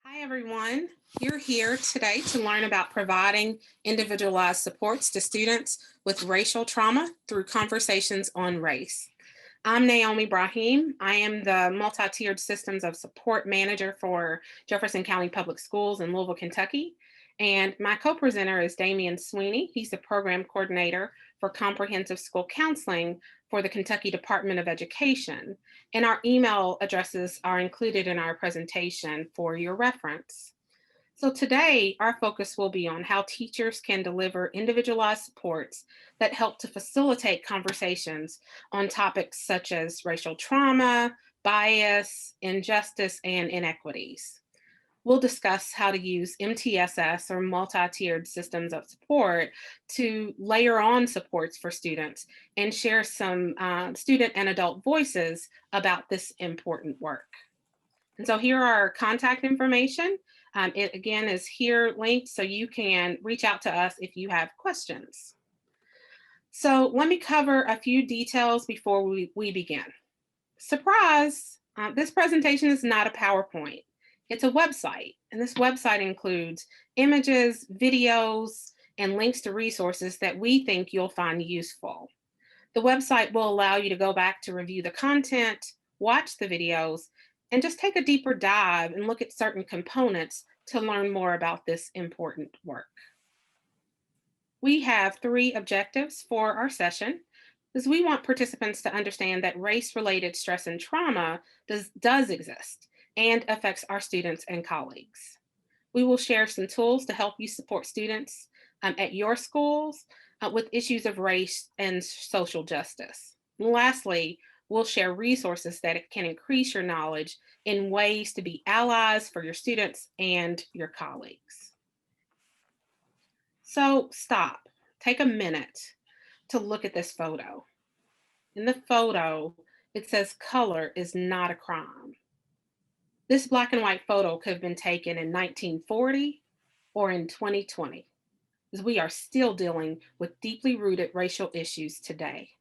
Hi, everyone. You're here today to learn about providing individualized supports to students with racial trauma through conversations on race. I'm Naomi Brahim. I am the multi-tiered systems of support manager for Jefferson County Public Schools in Louisville, Kentucky. And my co-presenter is Damian Sweeney. He's the program coordinator for comprehensive school counseling for the Kentucky Department of Education. And our email addresses are included in our presentation for your reference. So today, our focus will be on how teachers can deliver individualized supports that help to facilitate conversations on topics such as racial trauma, bias, injustice, and inequities. We'll discuss how to use MTSS or multi-tiered systems of support to layer on supports for students and share some student and adult voices about this important work. And so here are our contact information. It again is here linked so you can reach out to us if you have questions. So let me cover a few details before we begin. Surprise, this presentation is not a PowerPoint. It's a website, and this website includes images, videos, and links to resources that we think you'll find useful. The website will allow you to go back to review the content, watch the videos, and just take a deeper dive and look at certain components to learn more about this important work. We have 3 objectives for our session, is we want participants to understand that race-related stress and trauma does exist and affects our students and colleagues. We will share some tools to help you support students at your schools with issues of race and social justice. And lastly, we'll share resources that can increase your knowledge in ways to be allies for your students and your colleagues. So stop, take a minute to look at this photo. In the photo, it says color is not a crime. This black and white photo could have been taken in 1940 or in 2020, as we are still dealing with deeply rooted racial issues today.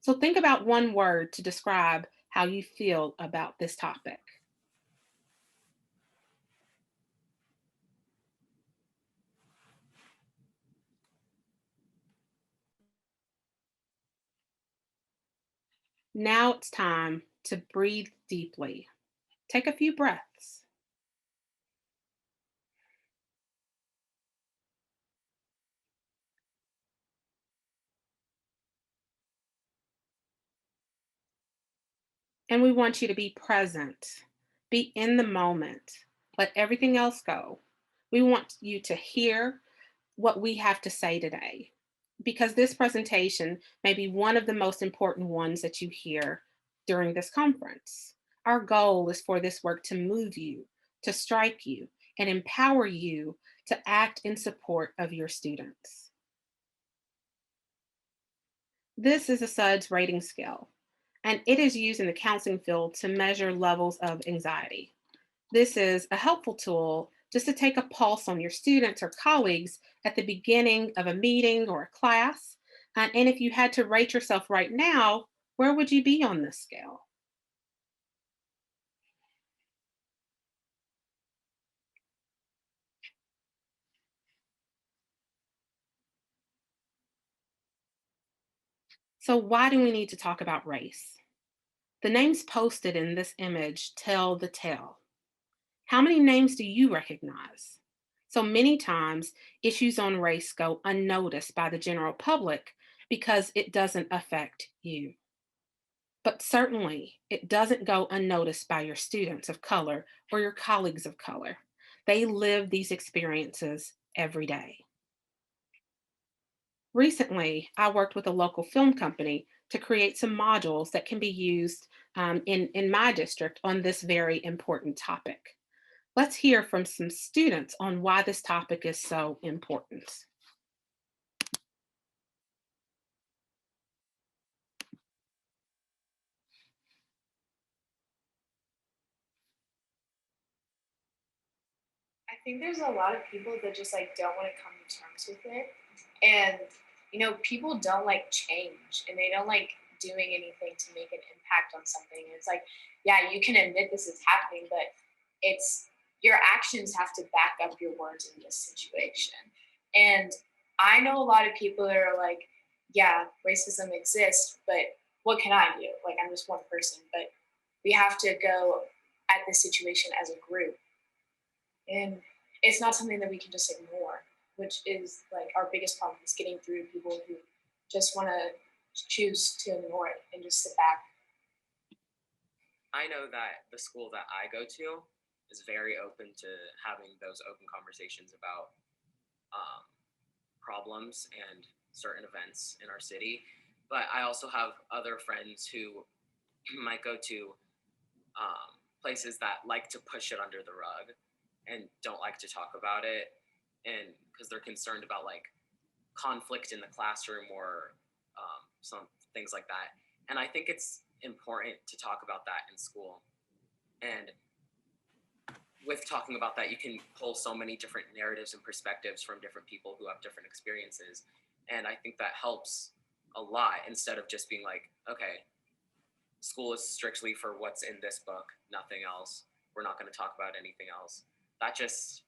So think about one word to describe how you feel about this topic. Now it's time to breathe deeply. Take a few breaths. And we want you to be present, be in the moment, let everything else go. We want you to hear what we have to say today, because this presentation may be one of the most important ones that you hear during this conference. Our goal is for this work to move you, to strike you, and empower you to act in support of your students. This is a Suds rating scale, and it is used in the counseling field to measure levels of anxiety. This is a helpful tool just to take a pulse on your students or colleagues at the beginning of a meeting or a class. And if you had to rate yourself right now, where would you be on this scale? So why do we need to talk about race? The names posted in this image tell the tale. How many names do you recognize? So many times, issues on race go unnoticed by the general public because it doesn't affect you. But certainly, it doesn't go unnoticed by your students of color or your colleagues of color. They live these experiences every day. Recently, I worked with a local film company to create some modules that can be used in my district on this very important topic. Let's hear from some students on why this topic is so important. I think there's a lot of people that just like don't want to come to terms with it. And people don't like change and they don't like doing anything to make an impact on something. And it's like, yeah, you can admit this is happening, but it's your actions have to back up your words in this situation. And I know a lot of people that are like, yeah, racism exists, but what can I do? Like, I'm just one person, but we have to go at this situation as a group. And it's not something that we can just ignore, which is like our biggest problem is getting through to people who just want to choose to ignore it and just sit back. I know that the school that I go to is very open to having those open conversations about problems and certain events in our city. But I also have other friends who might go to places that like to push it under the rug and don't like to talk about it, and because they're concerned about like conflict in the classroom or some things like that. And I think it's important to talk about that in school. And with talking about that, you can pull so many different narratives and perspectives from different people who have different experiences. And I think that helps a lot, instead of just being like, okay, school is strictly for what's in this book, nothing else. We're not going to talk about anything else. That just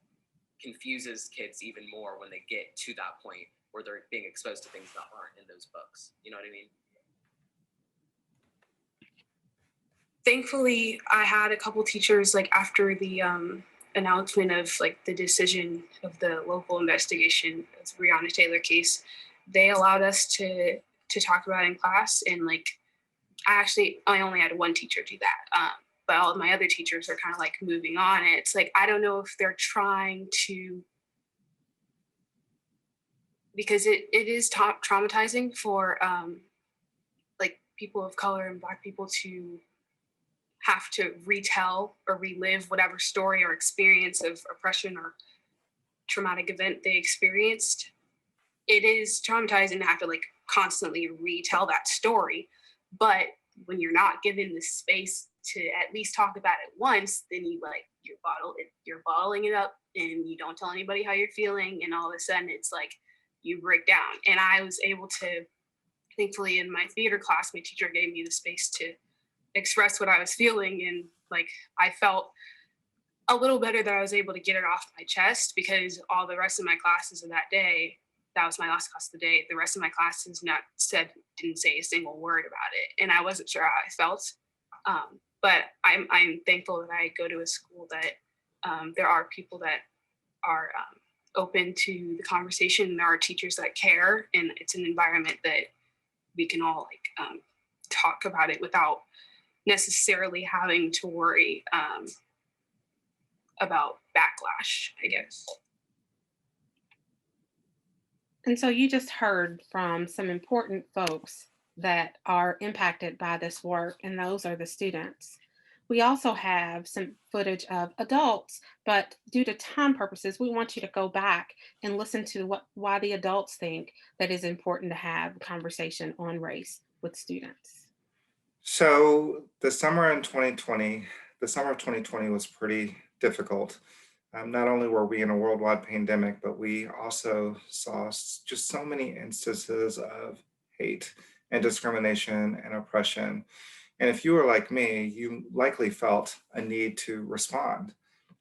confuses kids even more when they get to that point where they're being exposed to things that aren't in those books. You know what I mean? Thankfully, I had a couple teachers, like after the announcement of like the decision of the local investigation of the Breonna Taylor case, they allowed us to talk about it in class. And like, I only had one teacher do that. But all of my other teachers are kind of like moving on. And it's like, I don't know if they're trying to, because it is traumatizing for like people of color and Black people to have to retell or relive whatever story or experience of oppression or traumatic event they experienced. It is traumatizing to have to like constantly retell that story. But when you're not given the space to at least talk about it once, then you're bottling it up and you don't tell anybody how you're feeling. And all of a sudden it's like you break down. And I was able to, thankfully in my theater class, my teacher gave me the space to express what I was feeling. And like, I felt a little better that I was able to get it off my chest, because all the rest of my classes of that day, that was my last class of the day, the rest of my classes didn't say a single word about it. And I wasn't sure how I felt. But I'm thankful that I go to a school that there are people that are open to the conversation, and there are teachers that care, and it's an environment that we can all like talk about it without necessarily having to worry about backlash, I guess. And so you just heard from some important folks that are impacted by this work, and those are the students. We also have some footage of adults, but due to time purposes, we want you to go back and listen to why the adults think that it's important to have a conversation on race with students. So the summer of 2020 was pretty difficult. Not only were we in a worldwide pandemic, but we also saw just so many instances of hate and discrimination and oppression. And if you were like me, you likely felt a need to respond.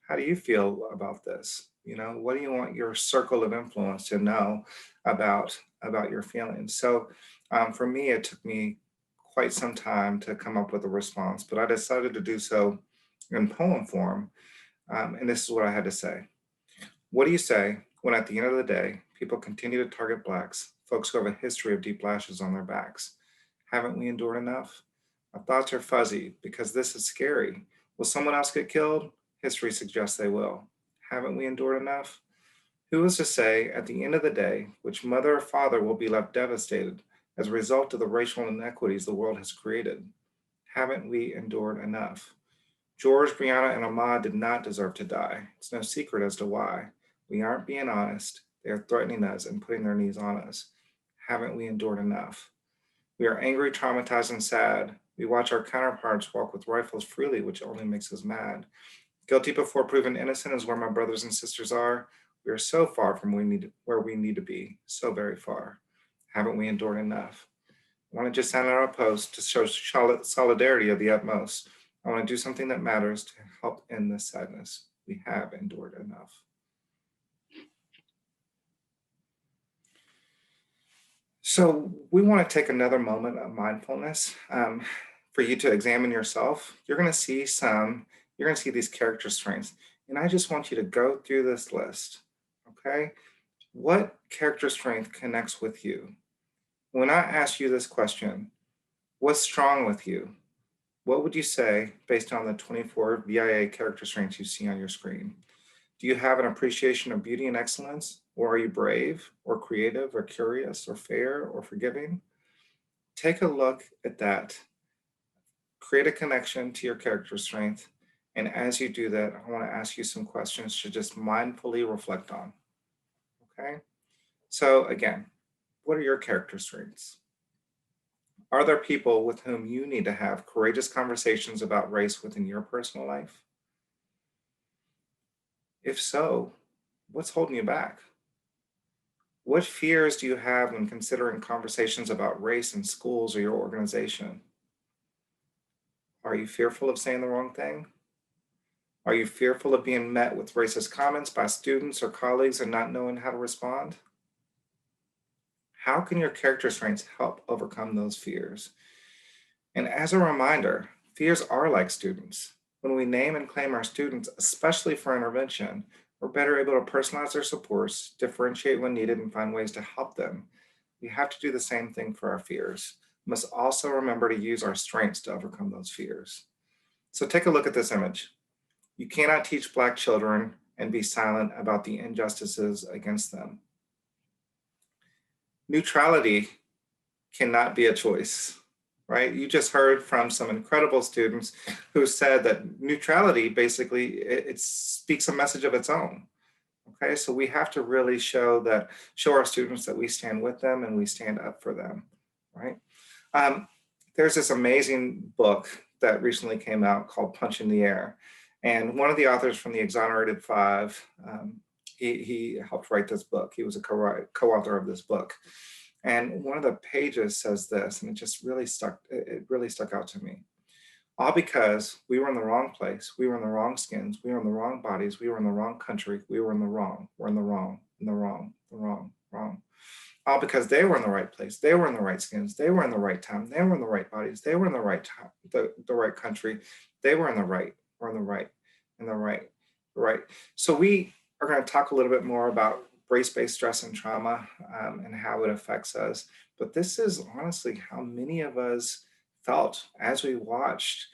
How do you feel about this? You know, what do you want your circle of influence to know about your feelings? So for me, it took me quite some time to come up with a response, but I decided to do so in poem form. And this is what I had to say. What do you say when at the end of the day, people continue to target Blacks, folks who have a history of deep lashes on their backs? Haven't we endured enough? My thoughts are fuzzy because this is scary. Will someone else get killed? History suggests they will. Haven't we endured enough? Who is to say at the end of the day, which mother or father will be left devastated as a result of the racial inequities the world has created? Haven't we endured enough? George, Brianna, and Ahmaud did not deserve to die. It's no secret as to why. We aren't being honest. They are threatening us and putting their knees on us. Haven't we endured enough? We are angry, traumatized, and sad. We watch our counterparts walk with rifles freely, which only makes us mad. Guilty before proven innocent is where my brothers and sisters are. We are so far from where we need to be, so very far. Haven't we endured enough? I want to just send out a post to show solidarity of the utmost. I want to do something that matters to help end this sadness. We we have endured enough. So we want to take another moment of mindfulness for you to examine yourself. You're going to see these character strengths. And I just want you to go through this list, okay? What character strength connects with you? When I ask you this question, what's strong with you? What would you say based on the 24 VIA character strengths you see on your screen? Do you have an appreciation of beauty and excellence? Or are you brave or creative or curious or fair or forgiving? Take a look at that. Create a connection to your character strength. And as you do that, I want to ask you some questions to just mindfully reflect on. Okay? So again, what are your character strengths? Are there people with whom you need to have courageous conversations about race within your personal life? If so, what's holding you back? What fears do you have when considering conversations about race in schools or your organization? Are you fearful of saying the wrong thing? Are you fearful of being met with racist comments by students or colleagues and not knowing how to respond? How can your character strengths help overcome those fears? And as a reminder, fears are like students. When we name and claim our students, especially for intervention, we're better able to personalize their supports, differentiate when needed, and find ways to help them. We have to do the same thing for our fears. We must also remember to use our strengths to overcome those fears. So take a look at this image. You cannot teach Black children and be silent about the injustices against them. Neutrality cannot be a choice, right? You just heard from some incredible students who said that neutrality basically, it speaks a message of its own. Okay, so we have to really show our students that we stand with them and we stand up for them, right? There's this amazing book that recently came out called Punch in the Air. And one of the authors from the Exonerated Five, he helped write this book. He was a co-author of this book. And one of the pages says this, and it really stuck out to me. All because we were in the wrong place, we were in the wrong skins, we were in the wrong bodies, we were in the wrong country, we were in the wrong, we're in the wrong, in the wrong, the wrong, wrong. All because they were in the right place, they were in the right skins, they were in the right time, they were in the right bodies, they were in the right time, the right country, they were in the right, we're in the right, in the right, right. So we are going to talk a little bit more about race-based stress and trauma and how it affects us. But this is honestly how many of us felt as we watched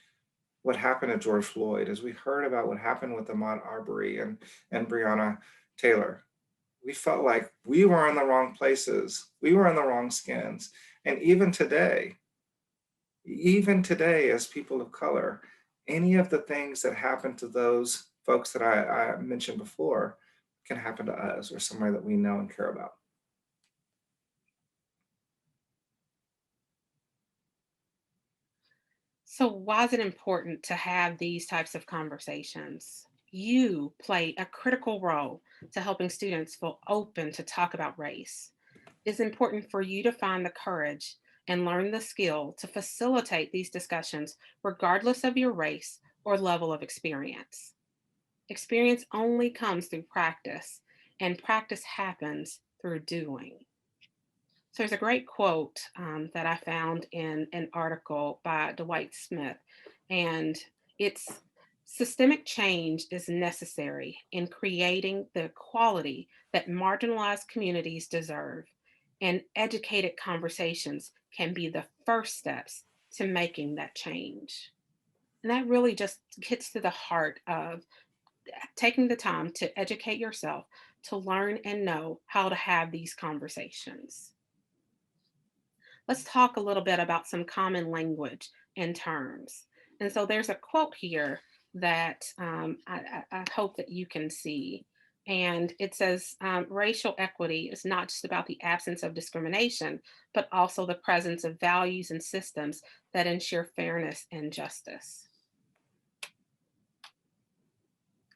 what happened to George Floyd, as we heard about what happened with Ahmaud Arbery and Breonna Taylor. We felt like we were in the wrong places, we were in the wrong skins. And even today, as people of color, any of the things that happen to those folks that I mentioned before can happen to us or somebody that we know and care about. So why is it important to have these types of conversations? You play a critical role to helping students feel open to talk about race. It's important for you to find the courage and learn the skill to facilitate these discussions regardless of your race or level of experience. Experience only comes through practice, and practice happens through doing. So there's a great quote that I found in an article by Dwight Smith, and it's systemic change is necessary in creating the equality that marginalized communities deserve, and educated conversations can be the first steps to making that change. And that really just gets to the heart of taking the time to educate yourself, to learn and know how to have these conversations. Let's talk a little bit about some common language and terms. And so there's a quote here that I hope that you can see. And it says, racial equity is not just about the absence of discrimination, but also the presence of values and systems that ensure fairness and justice.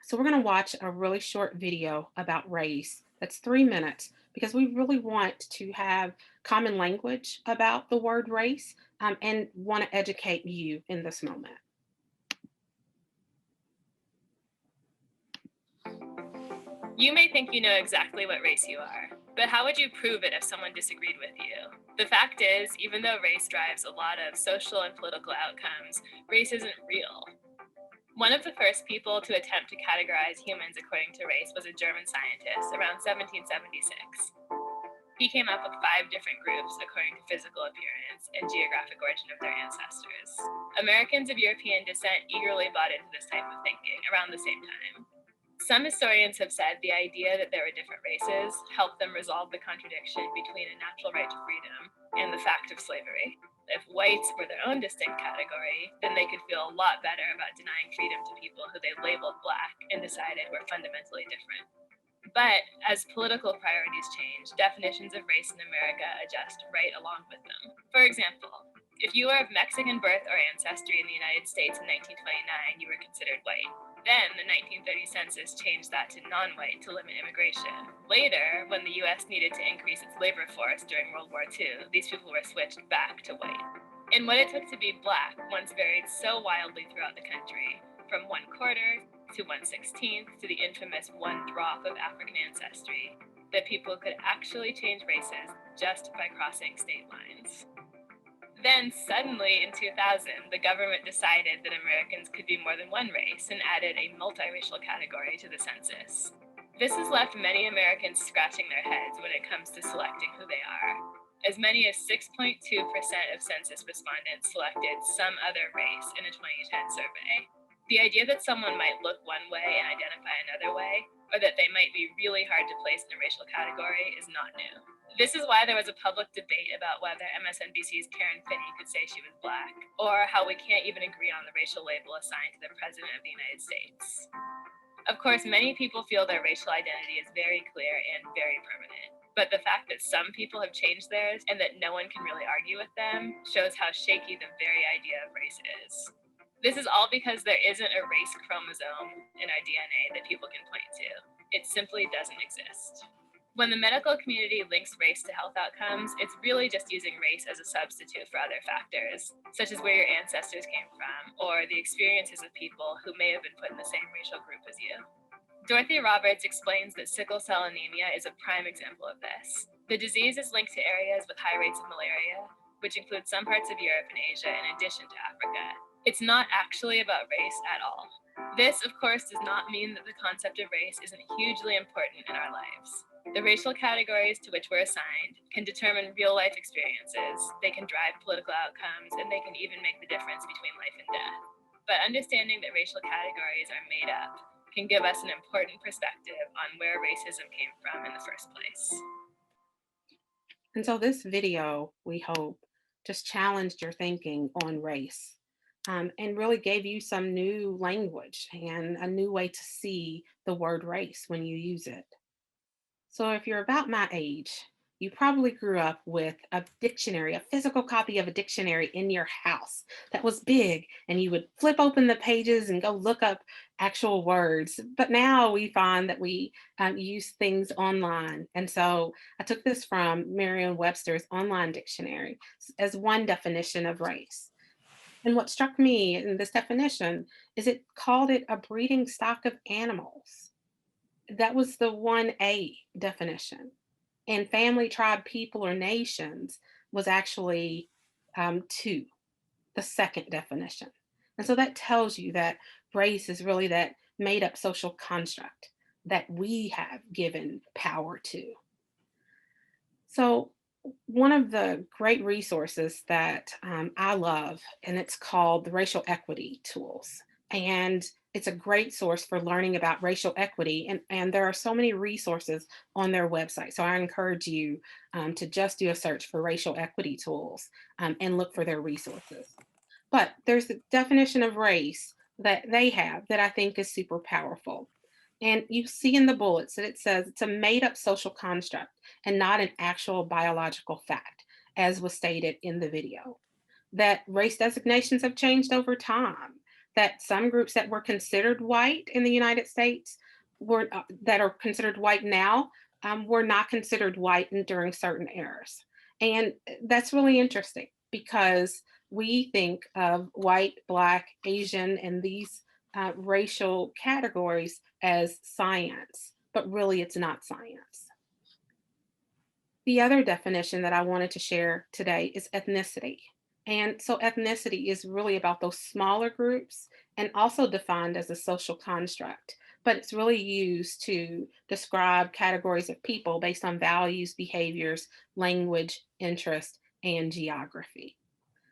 So we're going to watch a really short video about race that's 3 minutes, because we really want to have common language about the word race and want to educate you in this moment. You may think you know exactly what race you are, but how would you prove it if someone disagreed with you? The fact is, even though race drives a lot of social and political outcomes, race isn't real. One of the first people to attempt to categorize humans according to race was a German scientist around 1776. He came up with 5 different groups according to physical appearance and geographic origin of their ancestors. Americans of European descent eagerly bought into this type of thinking around the same time. Some historians have said the idea that there were different races helped them resolve the contradiction between a natural right to freedom and the fact of slavery. If whites were their own distinct category, then they could feel a lot better about denying freedom to people who they labeled Black and decided were fundamentally different. But as political priorities change, definitions of race in America adjust right along with them. For example, if you were of Mexican birth or ancestry in the United States in 1929, you were considered white. Then the 1930 census changed that to non-white to limit immigration. Later, when the US needed to increase its labor force during World War II, these people were switched back to white. And what it took to be Black once varied so wildly throughout the country, from 1/4 to 1/16 to the infamous 1/12 of African ancestry, that people could actually change races just by crossing state lines. Then suddenly in 2000, the government decided that Americans could be more than one race and added a multiracial category to the census. This has left many Americans scratching their heads when it comes to selecting who they are. As many as 6.2% of census respondents selected some other race in a 2010 survey. The idea that someone might look one way and identify another way, or that they might be really hard to place in a racial category, is not new. This is why there was a public debate about whether MSNBC's Karen Finney could say she was Black, or how we can't even agree on the racial label assigned to the President of the United States. Of course, many people feel their racial identity is very clear and very permanent, but the fact that some people have changed theirs and that no one can really argue with them shows how shaky the very idea of race is. This is all because there isn't a race chromosome in our DNA that people can point to. It simply doesn't exist. When the medical community links race to health outcomes, it's really just using race as a substitute for other factors, such as where your ancestors came from, or the experiences of people who may have been put in the same racial group as you. Dorothy Roberts explains that sickle cell anemia is a prime example of this. The disease is linked to areas with high rates of malaria, which include some parts of Europe and Asia in addition to Africa. It's not actually about race at all. This, of course, does not mean that the concept of race isn't hugely important in our lives. The racial categories to which we're assigned can determine real-life experiences, they can drive political outcomes, and they can even make the difference between life and death. But understanding that racial categories are made up can give us an important perspective on where racism came from in the first place. And so this video, we hope, just challenged your thinking on race and really gave you some new language and a new way to see the word race when you use it. So if you're about my age, you probably grew up with a dictionary, a physical copy of a dictionary in your house that was big, and you would flip open the pages and go look up actual words. But now we find that we use things online. And so I took this from Merriam-Webster's online dictionary as one definition of race. And what struck me in this definition is it called it a breeding stock of animals. That was the 1A definition. And family, tribe, people, or nations was actually 2, the second definition. And so that tells you that race is really that made up social construct that we have given power to. So one of the great resources that I love, and it's called the Racial Equity Tools. And it's a great source for learning about racial equity. And there are so many resources on their website. So I encourage you to just do a search for racial equity tools and look for their resources. But there's a definition of race that they have that I think is super powerful. And you see in the bullets that it says it's a made up social construct and not an actual biological fact, as was stated in the video. That race designations have changed over time, that some groups that were considered white in the United States that are considered white now were not considered white during certain eras. And that's really interesting because we think of white, Black, Asian, and these racial categories as science but really it's not science. The other definition that I wanted to share today is ethnicity. And so ethnicity is really about those smaller groups and also defined as a social construct, but it's really used to describe categories of people based on values, behaviors, language, interest, and geography.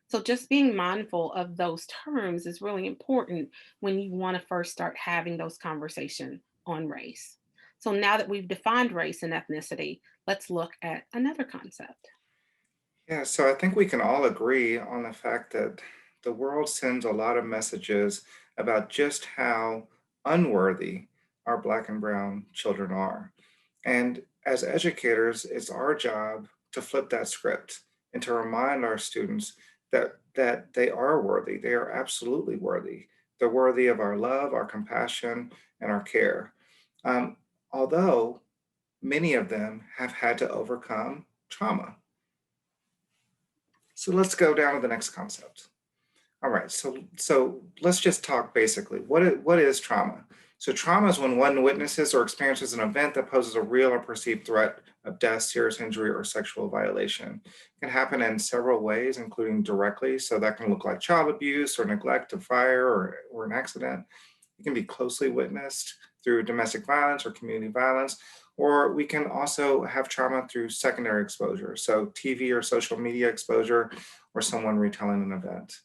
So just being mindful of those terms is really important when you want to first start having those conversations on race. So now that we've defined race and ethnicity, let's look at another concept. Yeah, so I think we can all agree on the fact that the world sends a lot of messages about just how unworthy our Black and Brown children are. And as educators, it's our job to flip that script and to remind our students that they are worthy. They are absolutely worthy. They're worthy of our love, our compassion, and our care. Um, Although many of them have had to overcome trauma. So let's go down to the next concept. All right, so let's just talk basically. What is trauma? So trauma is when one witnesses or experiences an event that poses a real or perceived threat of death, serious injury, or sexual violation. It can happen in several ways, including directly. So that can look like child abuse or neglect of fire or an accident. It can be closely witnessed through domestic violence or community violence, or we can also have trauma through secondary exposure. So TV or social media exposure, or someone retelling an event.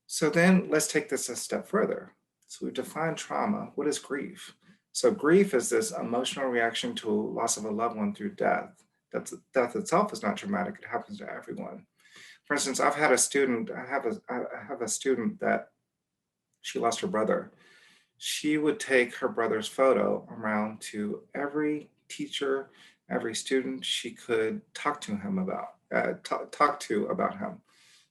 So then let's take this a step further. So we've defined trauma. What is grief? So grief is this emotional reaction to loss of a loved one through death. Death itself is not traumatic. It happens to everyone. For instance, I have a student that she lost her brother. She would take her brother's photo around to every teacher, every student she could talk to him about, talk to about him.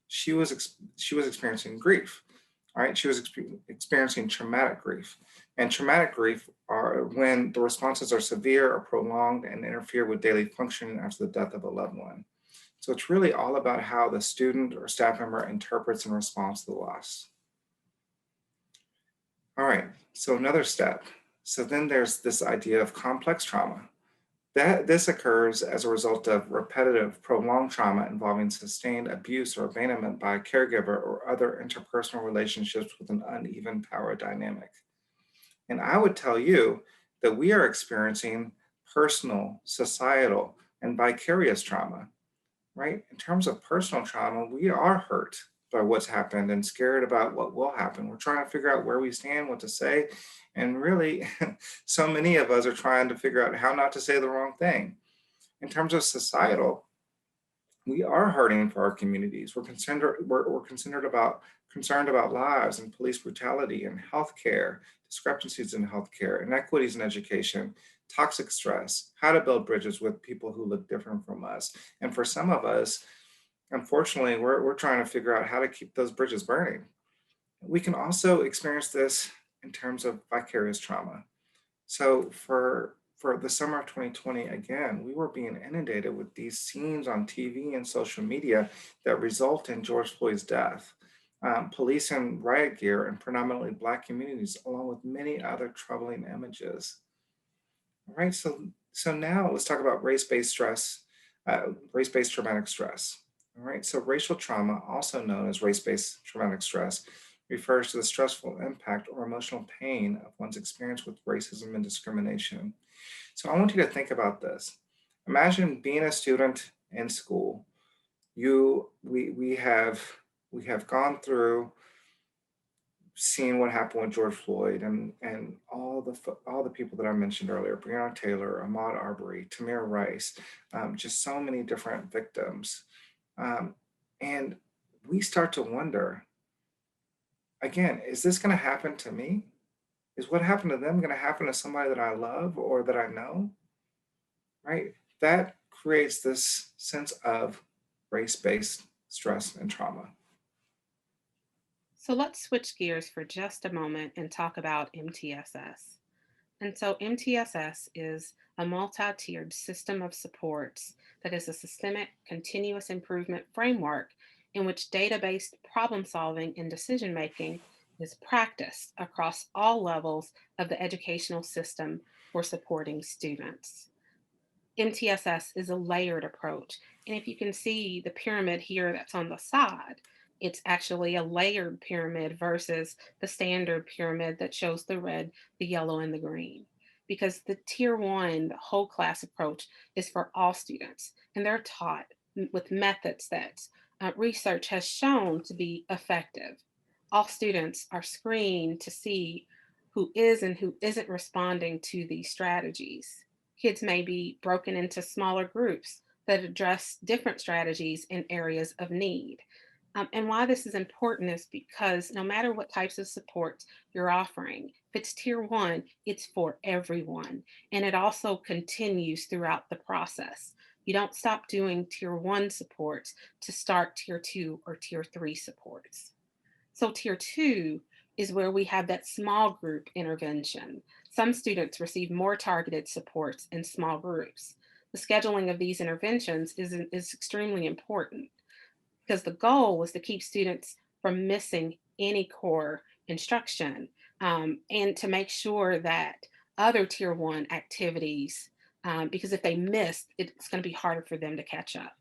She was experiencing grief. All right, she was experiencing traumatic grief, and traumatic grief are when the responses are severe or prolonged and interfere with daily functioning after the death of a loved one. So it's really all about how the student or staff member interprets and responds to the loss. All right, so another step. So then there's this idea of complex trauma. This occurs as a result of repetitive, prolonged trauma involving sustained abuse or abandonment by a caregiver or other interpersonal relationships with an uneven power dynamic. And I would tell you that we are experiencing personal, societal, and vicarious trauma, right? In terms of personal trauma, we are hurt by what's happened and scared about what will happen. We're trying to figure out where we stand, what to say. And really, so many of us are trying to figure out how not to say the wrong thing. In terms of societal, we are hurting for our communities. Concerned about lives and police brutality and healthcare, discrepancies in healthcare, inequities in education, toxic stress, how to build bridges with people who look different from us. And for some of us, unfortunately, we're trying to figure out how to keep those bridges burning. We can also experience this in terms of vicarious trauma. So for the summer of 2020, again, we were being inundated with these scenes on TV and social media that result in George Floyd's death. Police in riot gear in predominantly Black communities, along with many other troubling images. All right, so now let's talk about race-based stress, race-based traumatic stress. All right, so racial trauma, also known as race-based traumatic stress, refers to the stressful impact or emotional pain of one's experience with racism and discrimination. So I want you to think about this. Imagine being a student in school. We have gone through seeing what happened with George Floyd and all the people that I mentioned earlier, Breonna Taylor, Ahmaud Arbery, Tamir Rice, just so many different victims. And we start to wonder, again, is this going to happen to me? Is what happened to them going to happen to somebody that I love or that I know? Right? That creates this sense of race-based stress and trauma. So let's switch gears for just a moment and talk about MTSS. And so MTSS is a multi-tiered system of supports that is a systemic continuous improvement framework in which data-based problem solving and decision making is practiced across all levels of the educational system for supporting students. MTSS is a layered approach. And if you can see the pyramid here that's on the side, it's actually a layered pyramid versus the standard pyramid that shows the red, the yellow, and the green. Because the tier one, the whole class approach is for all students, and they're taught with methods that research has shown to be effective. All students are screened to see who is and who isn't responding to these strategies. Kids may be broken into smaller groups that address different strategies in areas of need. And why this is important is because no matter what types of supports you're offering, if it's tier one, it's for everyone. And it also continues throughout the process. You don't stop doing tier one supports to start tier two or tier three supports. So tier two is where we have that small group intervention. Some students receive more targeted supports in small groups. The scheduling of these interventions is extremely important because the goal is to keep students from missing any core instruction and to make sure that other tier one activities, because if they miss, it's going to be harder for them to catch up.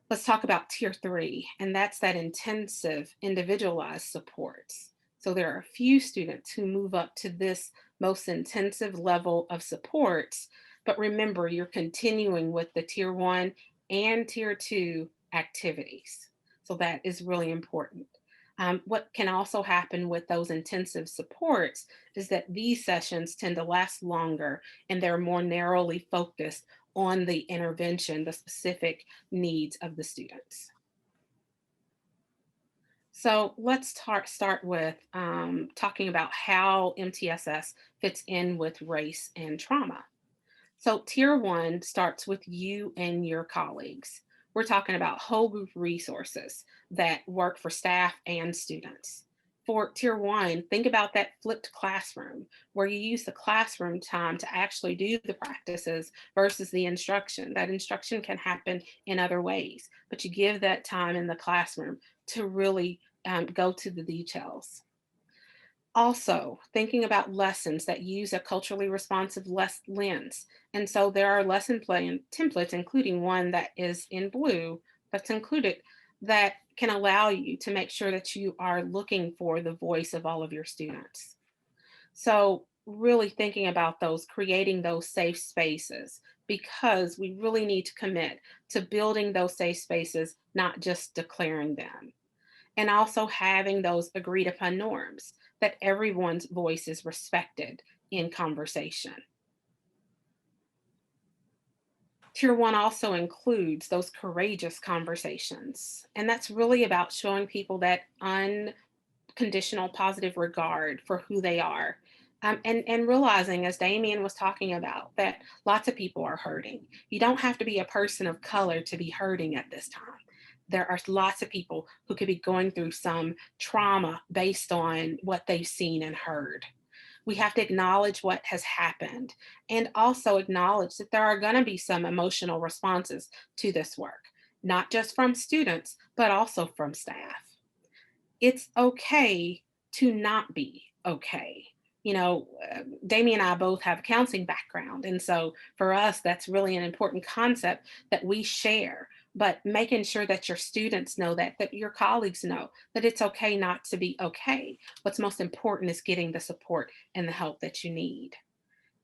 Let's talk about tier three, and that's that intensive individualized supports. So there are a few students who move up to this most intensive level of supports, but remember, you're continuing with the tier one and tier two activities. So that is really important. What can also happen with those intensive supports is that these sessions tend to last longer and they're more narrowly focused on the intervention, the specific needs of the students. So let's start with talking about how MTSS fits in with race and trauma. So tier one starts with you and your colleagues. We're talking about whole group resources that work for staff and students. For tier one, think about that flipped classroom where you use the classroom time to actually do the practices versus the instruction. That instruction can happen in other ways, but you give that time in the classroom to really go to the details. Also, thinking about lessons that use a culturally responsive lens. And so there are lesson plan templates, including one that is in blue that's included that can allow you to make sure that you are looking for the voice of all of your students. So really thinking about those, creating those safe spaces, because we really need to commit to building those safe spaces, not just declaring them. And also having those agreed upon norms that everyone's voice is respected in conversation. Tier one also includes those courageous conversations. And that's really about showing people that unconditional positive regard for who they are. And realizing, as Damien was talking about, that lots of people are hurting. You don't have to be a person of color to be hurting at this time. There are lots of people who could be going through some trauma based on what they've seen and heard. We have to acknowledge what has happened and also acknowledge that there are going to be some emotional responses to this work, not just from students, but also from staff. It's okay to not be okay. You know, Damien and I both have a counseling background. And so for us, that's really an important concept that we share. But making sure that your students know that your colleagues know that it's okay not to be okay. What's most important is getting the support and the help that you need.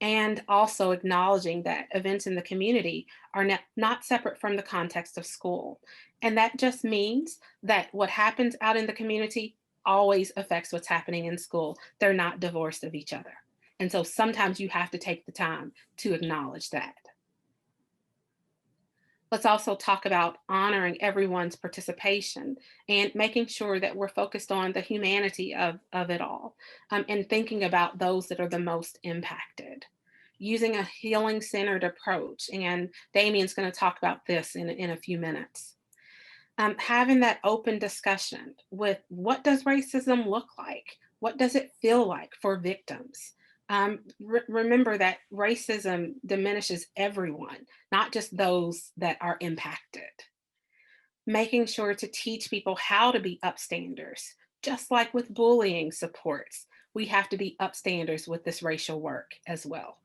And also acknowledging that events in the community are not separate from the context of school. And that just means that what happens out in the community always affects what's happening in school. They're not divorced of each other. And so sometimes you have to take the time to acknowledge that. Let's also talk about honoring everyone's participation and making sure that we're focused on the humanity of it all and thinking about those that are the most impacted. Using a healing-centered approach, and Damien's going to talk about this in a few minutes. Having that open discussion with what does racism look like? What does it feel like for victims? Remember that racism diminishes everyone, not just those that are impacted. Making sure to teach people how to be upstanders, just like with bullying supports. we have to be upstanders with this racial work as well.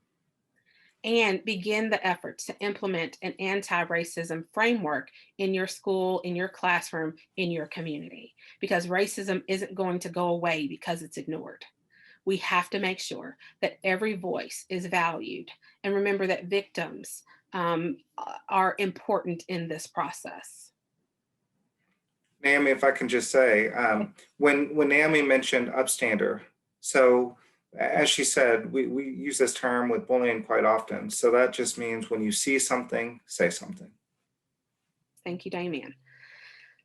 And begin the efforts to implement an anti-racism framework in your school, in your classroom, in your community, because racism isn't going to go away because it's ignored. We have to make sure that every voice is valued, and remember that victims are important in this process. Naomi, if I can just say, when Naomi mentioned upstander, so as she said, we use this term with bullying quite often. So that just means when you see something, say something. Thank you, Damien.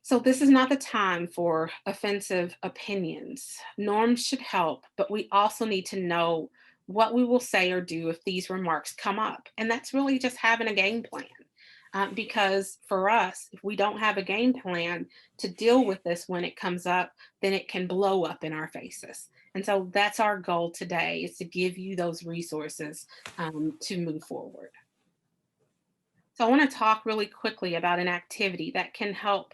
So this is not the time for offensive opinions. Norms should help, but we also need to know what we will say or do if these remarks come up. And that's really just having a game plan. Because for us, if we don't have a game plan to deal with this when it comes up, then it can blow up in our faces. And so that's our goal today, is to give you those resources to move forward. So I want to talk really quickly about an activity that can help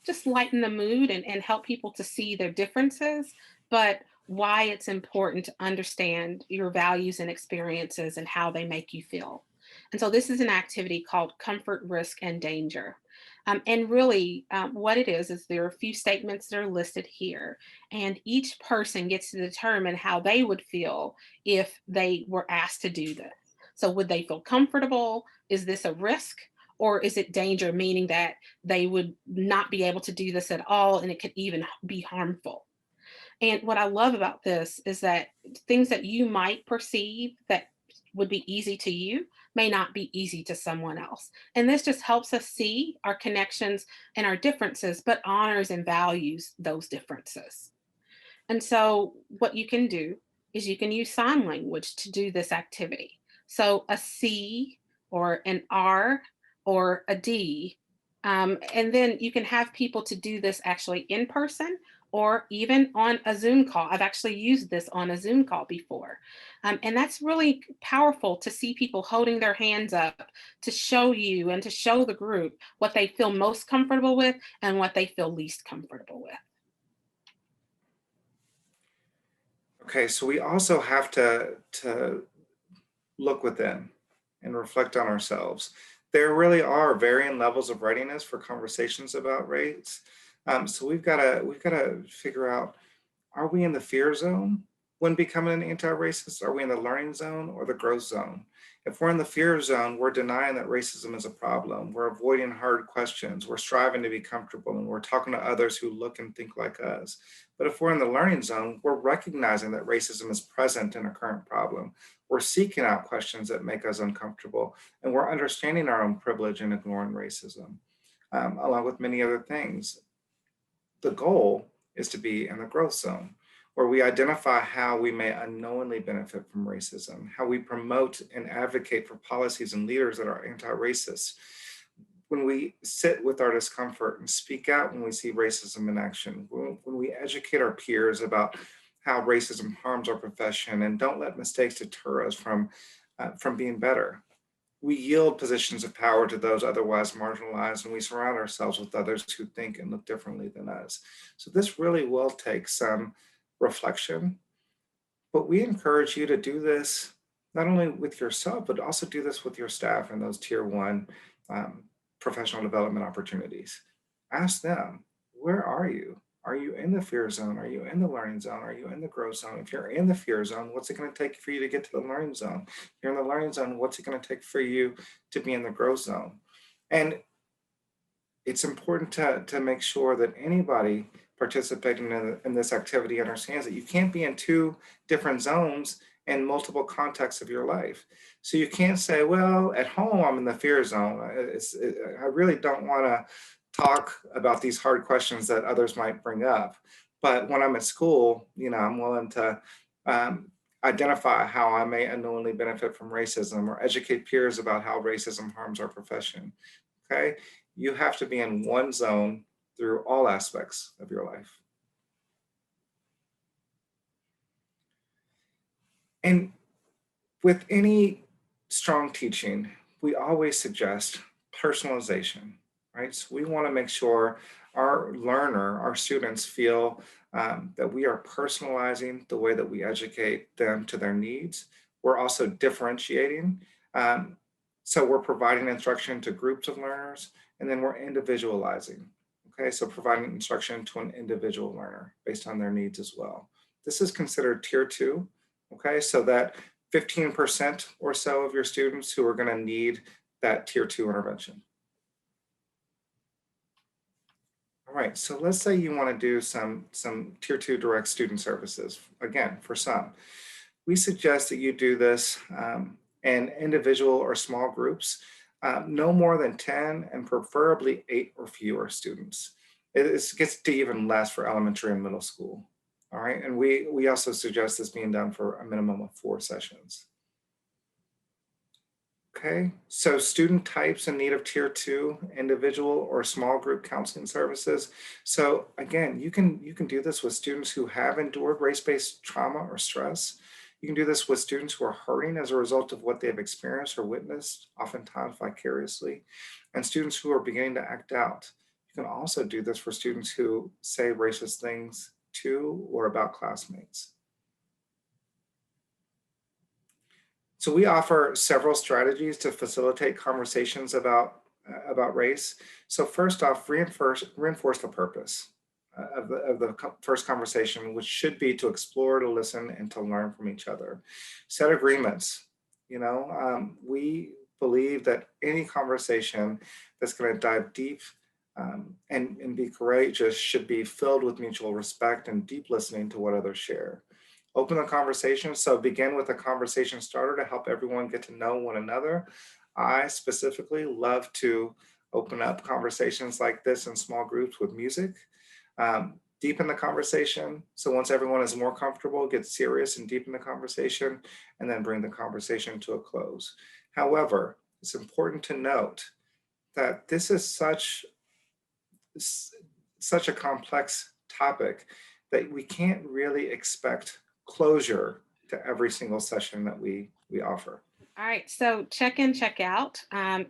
just lighten the mood and help people to see their differences, but why it's important to understand your values and experiences and how they make you feel. And so this is an activity called Comfort, Risk, and Danger. And really what it is there are a few statements that are listed here, and each person gets to determine how they would feel if they were asked to do this. So would they feel comfortable? Is this a risk? Or is it danger, meaning that they would not be able to do this at all and it could even be harmful? And what I love about this is that things that you might perceive that would be easy to you may not be easy to someone else. And this just helps us see our connections and our differences, but honors and values those differences. And so what you can do is you can use sign language to do this activity. So a C or an R or a D. And then you can have people to do this actually in person or even on a Zoom call. I've actually used this on a Zoom call before. And that's really powerful to see people holding their hands up to show you and to show the group what they feel most comfortable with and what they feel least comfortable with. Okay, so we also have to look within and reflect on ourselves. There really are varying levels of readiness for conversations about race. So we've got to figure out, are we in the fear zone when becoming an anti-racist? Are we in the learning zone or the growth zone? If we're in the fear zone, we're denying that racism is a problem. We're avoiding hard questions. We're striving to be comfortable, and we're talking to others who look and think like us. But if we're in the learning zone, we're recognizing that racism is present in a current problem. We're seeking out questions that make us uncomfortable, and we're understanding our own privilege and ignoring racism, along with many other things. The goal is to be in the growth zone, where we identify how we may unknowingly benefit from racism, how we promote and advocate for policies and leaders that are anti-racist. When we sit with our discomfort and speak out when we see racism in action, when we educate our peers about how racism harms our profession and don't let mistakes deter us from being better. We yield positions of power to those otherwise marginalized, and we surround ourselves with others who think and look differently than us. So this really will take some reflection, but we encourage you to do this not only with yourself, but also do this with your staff and those tier one professional development opportunities. Ask them, where are you? Are you in the fear zone? Are you in the learning zone? Are you in the growth zone? If you're in the fear zone, what's it going to take for you to get to the learning zone? If you're in the learning zone, what's it going to take for you to be in the growth zone? And it's important to make sure that anybody participating in this activity understands that you can't be in two different zones in multiple contexts of your life. So you can't say, well, at home, I'm in the fear zone. I really don't want to talk about these hard questions that others might bring up. But when I'm at school, I'm willing to identify how I may unknowingly benefit from racism or educate peers about how racism harms our profession. Okay, you have to be in one zone through all aspects of your life. And with any strong teaching, we always suggest personalization. right? So we want to make sure our students feel that we are personalizing the way that we educate them to their needs. We're also differentiating. Um, so we're providing instruction to groups of learners, and then we're individualizing. Okay, so providing instruction to an individual learner based on their needs as well. This is considered tier 2. Okay, so that 15% or so of your students who are going to need that tier 2 intervention. All right, so let's say you want to do some tier 2 direct student services. Again, for some, we suggest that you do this in individual or small groups, no more than 10 and preferably 8 or fewer students. It gets to even less for elementary and middle school. All right, and we also suggest this being done for a minimum of 4 sessions. Okay, so student types in need of tier 2, individual or small group counseling services. So again, you can do this with students who have endured race-based trauma or stress. You can do this with students who are hurting as a result of what they've experienced or witnessed, oftentimes vicariously, and students who are beginning to act out. You can also do this for students who say racist things to or about classmates. So we offer several strategies to facilitate conversations about race. So first off, reinforce the purpose of the first conversation, which should be to explore, to listen, and to learn from each other. Set agreements. We believe that any conversation that's going to dive deep and be courageous should be filled with mutual respect and deep listening to what others share. Open the conversation. So begin with a conversation starter to help everyone get to know one another. I specifically love to open up conversations like this in small groups with music. Deepen the conversation. So once everyone is more comfortable, get serious and deepen the conversation, and then bring the conversation to a close. However, it's important to note that this is such a complex topic that we can't really expect closure to every single session that we offer. All right, so check-in, check-out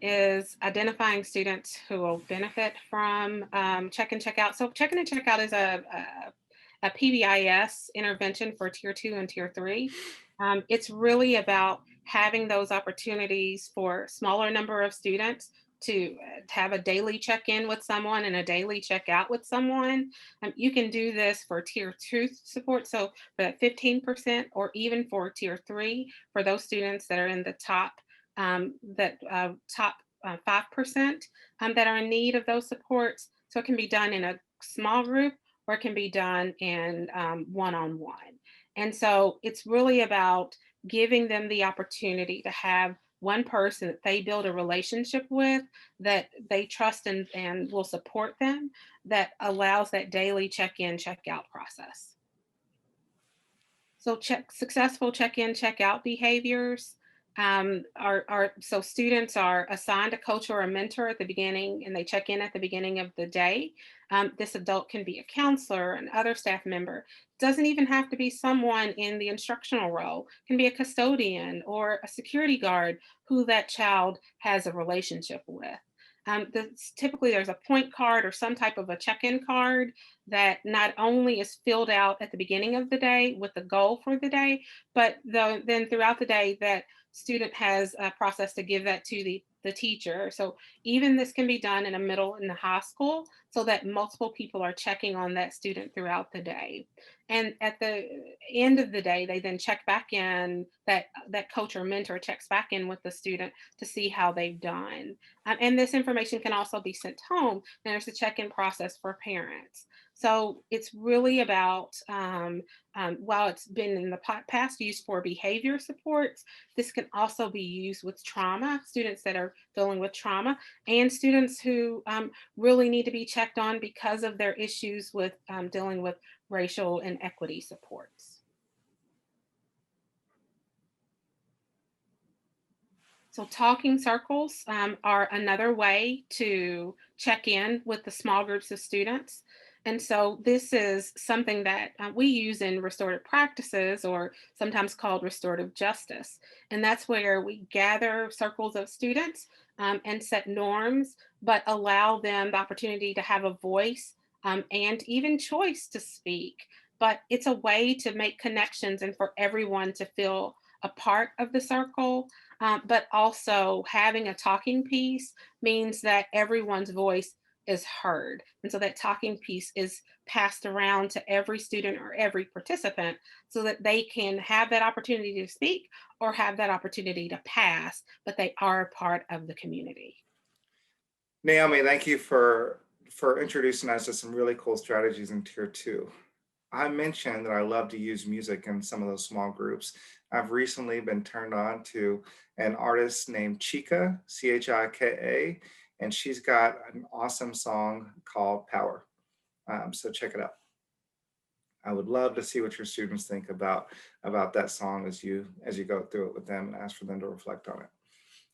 is identifying students who will benefit from check-in, check-out. So check-in and check-out is a PBIS intervention for tier 2 and tier 3. It's really about having those opportunities for smaller number of students to have a daily check-in with someone and a daily check-out with someone. You can do this for tier 2 support, so for that 15%, or even for tier 3 for those students that are in the top 5% that are in need of those supports. So it can be done in a small group, or it can be done in one-on-one. And so it's really about giving them the opportunity to have one person that they build a relationship with, that they trust and will support them, that allows that daily check-in, check-out process. So successful check-in, check-out behaviors so students are assigned a coach or a mentor at the beginning, and they check in at the beginning of the day. This adult can be a counselor, an other staff member. Doesn't even have to be someone in the instructional role. It can be a custodian or a security guard who that child has a relationship with. Typically there's a point card or some type of a check-in card that not only is filled out at the beginning of the day with the goal for the day, but then throughout the day that student has a process to give that to the teacher. So even this can be done in a middle and a high school, so that multiple people are checking on that student throughout the day. And at the end of the day, they then check back in, that coach or mentor checks back in with the student to see how they've done. And this information can also be sent home. There's a check-in process for parents. So it's really about, while it's been in the past used for behavior supports, this can also be used with trauma, students that are dealing with trauma, and students who really need to be checked on because of their issues with dealing with racial and equity supports. So talking circles are another way to check in with the small groups of students. And so this is something that we use in restorative practices, or sometimes called restorative justice. And that's where we gather circles of students and set norms but allow them the opportunity to have a voice and even choice to speak. But it's a way to make connections and for everyone to feel a part of the circle. But also having a talking piece means that everyone's voice is heard. And so that talking piece is passed around to every student or every participant so that they can have that opportunity to speak or have that opportunity to pass, but they are a part of the community. Naomi, thank you for introducing us to some really cool strategies in tier 2. I mentioned that I love to use music in some of those small groups. I've recently been turned on to an artist named Chika, Chika, and she's got an awesome song called Power. So check it out. I would love to see what your students think about that song as you go through it with them and ask for them to reflect on it.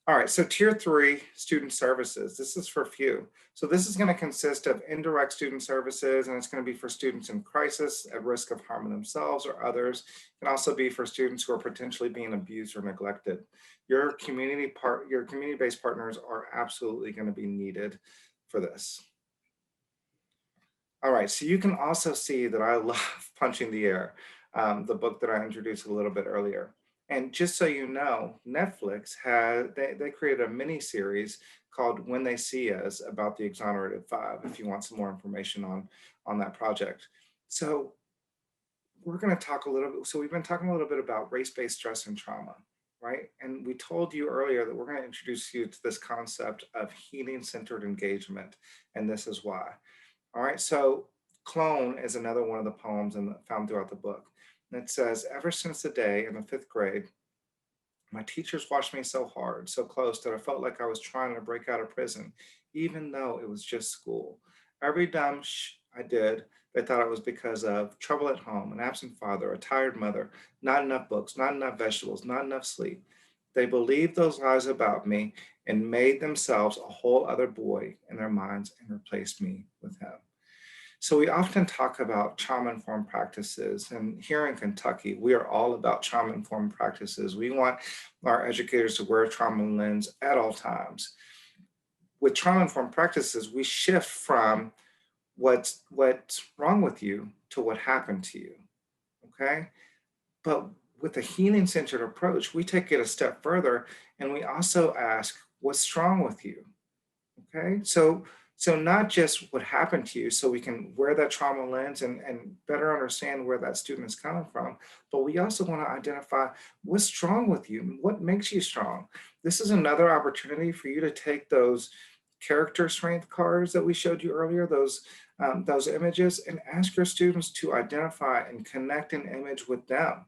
All right, so tier 3, student services. This is for few. So this is going to consist of indirect student services, and it's going to be for students in crisis at risk of harming themselves or others. It can also be for students who are potentially being abused or neglected. Your community-based partners are absolutely going to be needed for this. All right, so you can also see that I love Punching the Air, the book that I introduced a little bit earlier. And just so you know, Netflix they created a mini series called When They See Us about the Exonerated Five, if you want some more information on that project. So we're going to talk a little bit. So we've been talking a little bit about race-based stress and trauma, right? And we told you earlier that we're going to introduce you to this concept of healing-centered engagement, and this is why. All right, so Clone is another one of the poems found throughout the book. And it says, ever since the day in the 5th grade, my teachers watched me so hard, so close that I felt like I was trying to break out of prison, even though it was just school. Every dumb I did, they thought it was because of trouble at home, an absent father, a tired mother, not enough books, not enough vegetables, not enough sleep. They believed those lies about me and made themselves a whole other boy in their minds and replaced me with him. So we often talk about trauma-informed practices, and here in Kentucky, we are all about trauma-informed practices. We want our educators to wear a trauma lens at all times. With trauma-informed practices, we shift from what's wrong with you to what happened to you, okay? But with a healing-centered approach, we take it a step further, and we also ask, what's wrong with you, okay? So not just what happened to you, so we can wear that trauma lens and better understand where that student is coming from, but we also want to identify what's strong with you, what makes you strong. This is another opportunity for you to take those character strength cards that we showed you earlier, those images, and ask your students to identify and connect an image with them,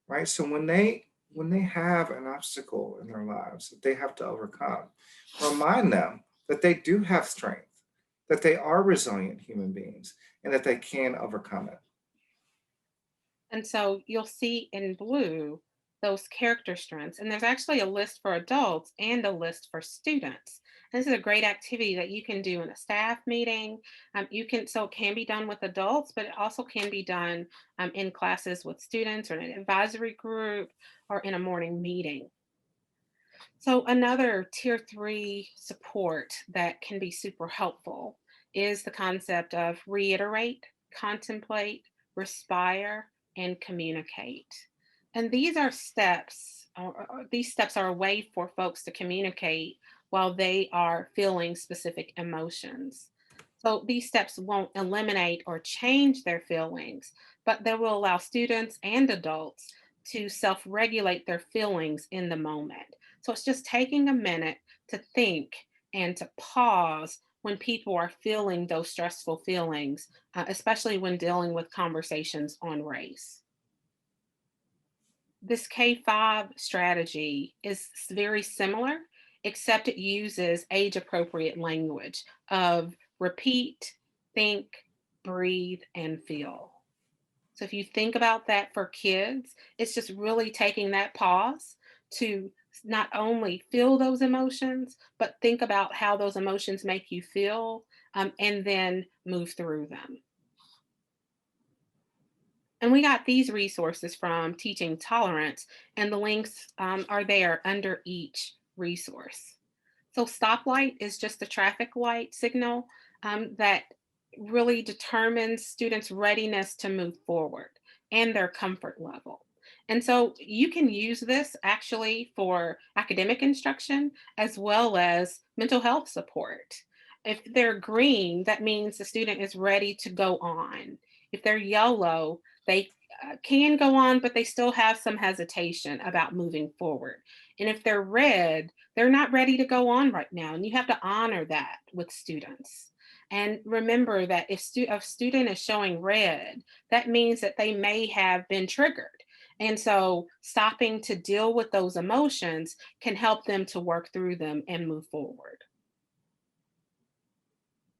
right? So when they have an obstacle in their lives that they have to overcome, remind them that they do have strength, that they are resilient human beings, and that they can overcome it. And so you'll see in blue those character strengths. And there's actually a list for adults and a list for students. And this is a great activity that you can do in a staff meeting. So it can be done with adults, but it also can be done in classes with students or in an advisory group or in a morning meeting. So another tier 3 support that can be super helpful is the concept of reiterate, contemplate, respire, and communicate. And these are steps, these steps are a way for folks to communicate while they are feeling specific emotions. So these steps won't eliminate or change their feelings, but they will allow students and adults to self-regulate their feelings in the moment. So it's just taking a minute to think and to pause when people are feeling those stressful feelings, especially when dealing with conversations on race. This K5 strategy is very similar, except it uses age appropriate language of repeat, think, breathe, and feel. So if you think about that for kids, it's just really taking that pause to not only feel those emotions, but think about how those emotions make you feel, and then move through them. And we got these resources from Teaching Tolerance, and the links are there under each resource. So stoplight is just a traffic light signal that really determines students' readiness to move forward and their comfort level. And so you can use this actually for academic instruction as well as mental health support. If they're green, that means the student is ready to go on. If they're yellow, they can go on, but they still have some hesitation about moving forward. And if they're red, they're not ready to go on right now. And you have to honor that with students. And remember that if a student is showing red, that means that they may have been triggered. And so stopping to deal with those emotions can help them to work through them and move forward.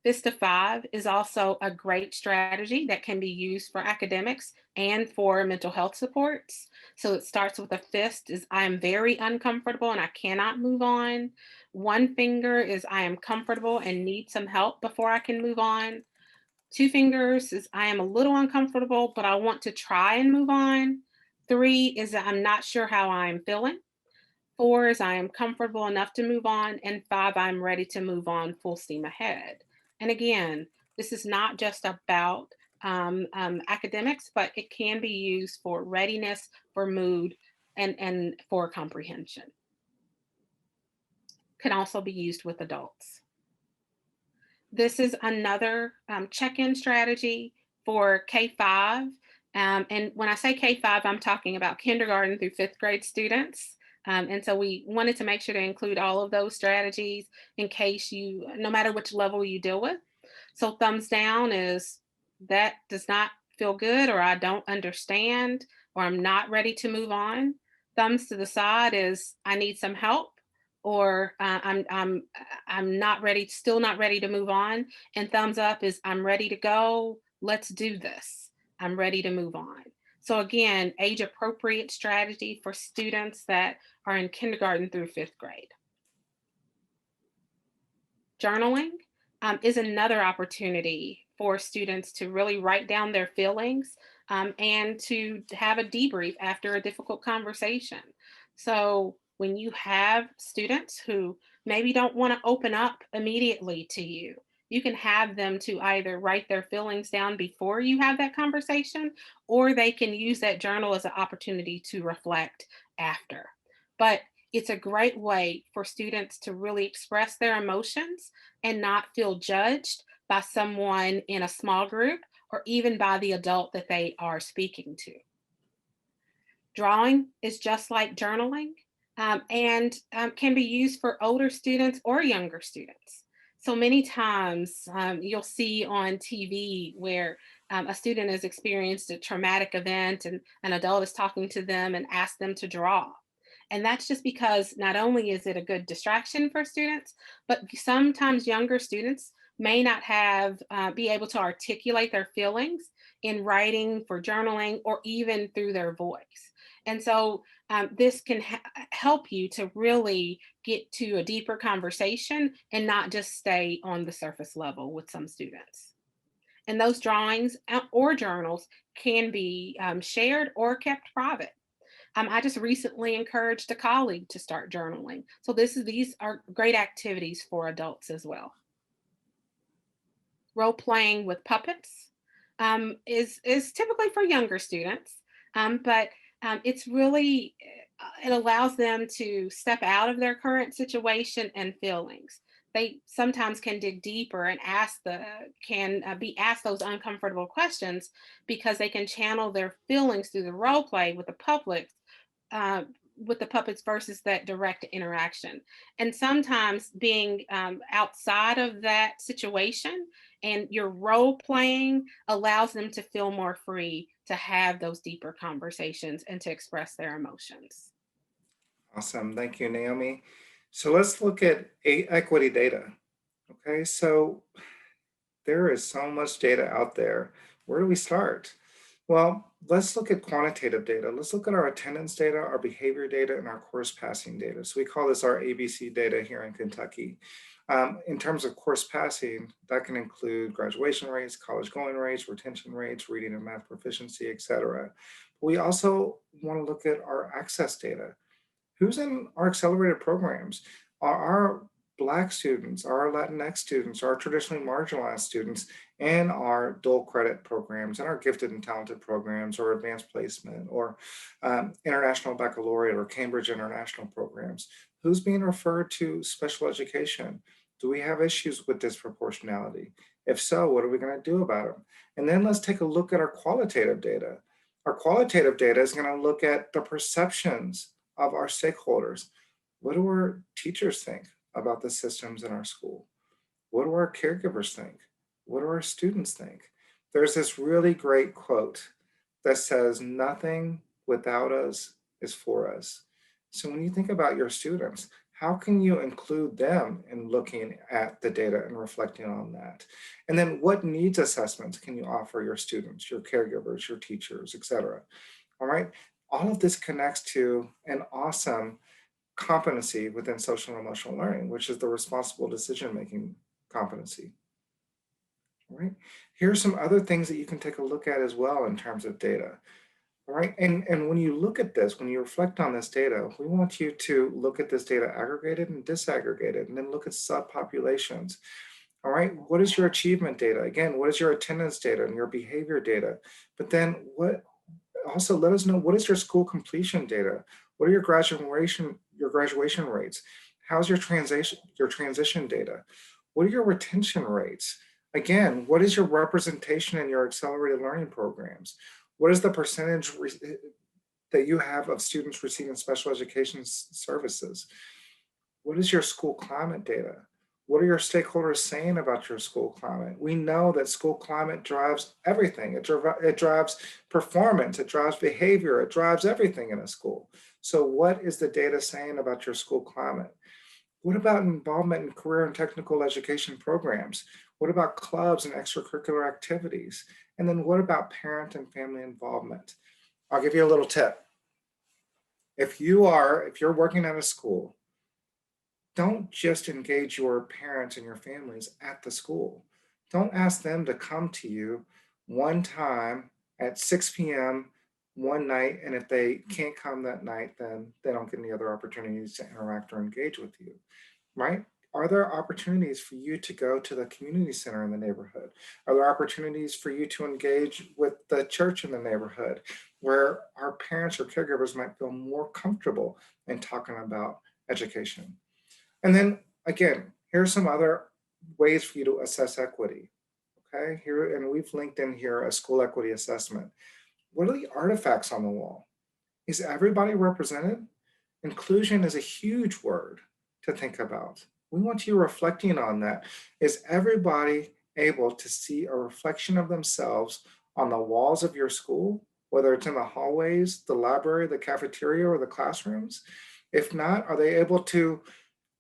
Fist to five is also a great strategy that can be used for academics and for mental health supports. So it starts with a fist is I am very uncomfortable and I cannot move on. One finger is I am comfortable and need some help before I can move on. Two fingers is I am a little uncomfortable, but I want to try and move on. Three is that I'm not sure how I'm feeling. Four is I am comfortable enough to move on. And five, I'm ready to move on full steam ahead. And again, this is not just about academics, but it can be used for readiness, for mood, and for comprehension. Can also be used with adults. This is another check-in strategy for K-5. And when I say K-5, I'm talking about kindergarten through fifth grade students. And so we wanted to make sure to include all of those strategies in case no matter which level you deal with. So thumbs down is that does not feel good, or I don't understand, or I'm not ready to move on. Thumbs to the side is I need some help, or I'm not ready, still not ready to move on. And thumbs up is I'm ready to go. Let's do this. I'm ready to move on. So again, age appropriate strategy for students that are in kindergarten through fifth grade. Journaling is another opportunity for students to really write down their feelings and to have a debrief after a difficult conversation. So when you have students who maybe don't want to open up immediately to you, you can have them to either write their feelings down before you have that conversation, or they can use that journal as an opportunity to reflect after. But it's a great way for students to really express their emotions and not feel judged by someone in a small group or even by the adult that they are speaking to. Drawing is just like journaling and can be used for older students or younger students. So many times you'll see on TV where a student has experienced a traumatic event and an adult is talking to them and asks them to draw. And that's just because not only is it a good distraction for students, but sometimes younger students may not be able to articulate their feelings in writing for journaling or even through their voice. And so this can help you to really get to a deeper conversation and not just stay on the surface level with some students. And those drawings or journals can be shared or kept private. I just recently encouraged a colleague to start journaling. So these are great activities for adults as well. Role playing with puppets is typically for younger students, but it's really it allows them to step out of their current situation and feelings. They sometimes can dig deeper and be asked those uncomfortable questions because they can channel their feelings through the role play uh, with the puppets versus that direct interaction. And sometimes being outside of that situation and your role playing allows them to feel more free to have those deeper conversations and to express their emotions. Awesome. Thank you, Naomi. So let's look at equity data. Okay, so there is so much data out there. Where do we start? Well, let's look at quantitative data. Let's look at our attendance data, our behavior data, and our course passing data. So we call this our ABC data here in Kentucky. In terms of course passing, that can include graduation rates, college going rates, retention rates, reading and math proficiency, et cetera. We also want to look at our access data. Who's in our accelerated programs? Are our Black students, our Latinx students, our traditionally marginalized students, and our dual credit programs, and our gifted and talented programs, or advanced placement, or international baccalaureate, or Cambridge International programs. Who's being referred to special education? Do we have issues with disproportionality? If so, what are we going to do about them? And then let's take a look at our qualitative data. Our qualitative data is going to look at the perceptions of our stakeholders. What do our teachers think about the systems in our school? What do our caregivers think? What do our students think? There's this really great quote that says, "Nothing without us is for us." So when you think about your students, how can you include them in looking at the data and reflecting on that? And then what needs assessments can you offer your students, your caregivers, your teachers, et cetera? All right. All of this connects to an awesome competency within social and emotional learning, which is the responsible decision-making competency. All right. Here are some other things that you can take a look at as well in terms of data. All right, and when you look at this, when you reflect on this data, we want you to look at this data aggregated and disaggregated, and then look at subpopulations. All right, what is your achievement data? Again, what is your attendance data and your behavior data? But then also let us know, what is your school completion data? What are your graduation rates? How's your transition data? What are your retention rates? Again, what is your representation in your accelerated learning programs? What is the percentage that you have of students receiving special education services? What is your school climate data? What are your stakeholders saying about your school climate? We know that school climate drives everything. It drives performance, it drives behavior, it drives everything in a school. So what is the data saying about your school climate? What about involvement in career and technical education programs? What about clubs and extracurricular activities? And then what about parent and family involvement? I'll give you a little tip. If you're working at a school, don't just engage your parents and your families at the school. Don't ask them to come to you one time at 6 p.m. one night, and if they can't come that night, then they don't get any other opportunities to interact or engage with you, right? Are there opportunities for you to go to the community center in the neighborhood? Are there opportunities for you to engage with the church in the neighborhood where our parents or caregivers might feel more comfortable in talking about education? And then again, here's some other ways for you to assess equity. Okay, here, and we've linked in here a school equity assessment. What are the artifacts on the wall? Is everybody represented? Inclusion is a huge word to think about. We want you reflecting on that. Is everybody able to see a reflection of themselves on the walls of your school, whether it's in the hallways, the library, the cafeteria, or the classrooms? If not, are they able to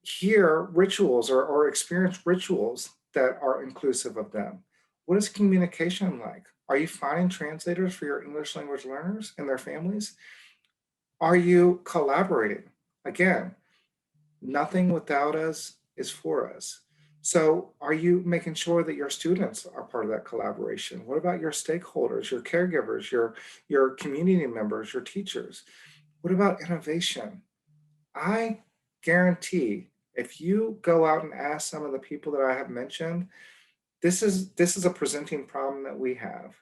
hear rituals or experience rituals that are inclusive of them? What is communication like? Are you finding translators for your English language learners and their families? Are you collaborating? Again, nothing without us is for us. So are you making sure that your students are part of that collaboration? What about your stakeholders, your caregivers, your community members, your teachers? What about innovation? I guarantee if you go out and ask some of the people that I have mentioned, this is a presenting problem that we have.